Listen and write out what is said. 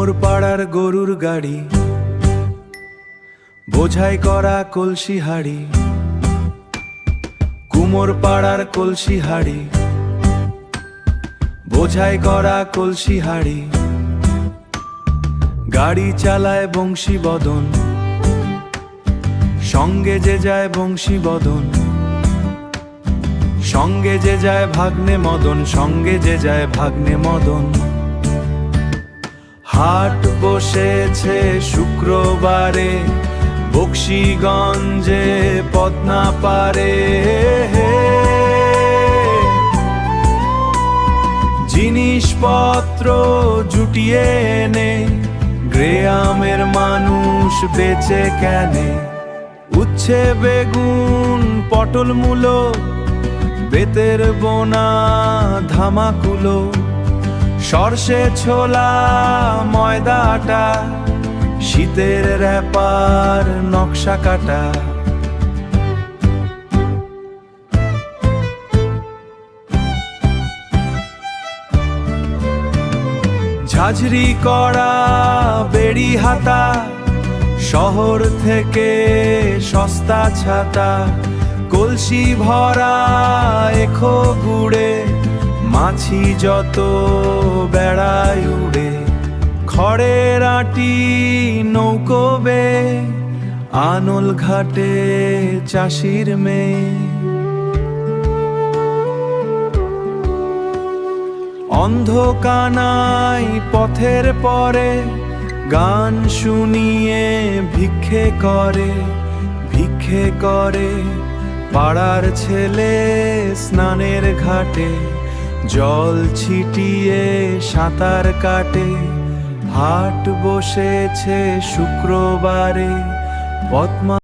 কুমোর পাড়ার গরুর গাড়ি, বোঝাই করা কলসি হাড়ি। কুমোর পাড়ার কলসি হাড়ি, বোঝাই করা কলসি হাড়ি। গাড়ি চালায় বংশী বদন, সঙ্গে যে যায় বংশী বদন। সঙ্গে যে যায় ভাগ্নে মদন, সঙ্গে যে যায় ভাগ্নে মদন। হাট বসেছে শুক্রবারে বক্সিগঞ্জে পদ্মা পারে। জিনিসপত্র জুটিয়ে এনে গ্রামের মানুষ বেচে কেনে। উচ্ছে বেগুন পটল মূলো, বেতের বোনা ধামাকুলো। সরষে ছোলা ময়দা আটা, শীতের র্যাপার নকশা কাটা। ঝাঁঝরি করা বেড়ি হাতা, শহর থেকে সস্তা ছাতা। কলসি ভরা এখো গুড়ে, মাছি যত বেড়ায় উড়ে। খড়ের আটি নৌকো বে, আনল ঘাটে চাষির মেয়ে। অন্ধকানাই পথের পরে গান শুনিয়ে ভিক্ষে করে। ভিক্ষে করে পাড়ার ছেলে স্নানের ঘাটে, জল ছিটিয়ে সাঁতার কাটে। হাট বসেছে শুক্রবারে পদ্মা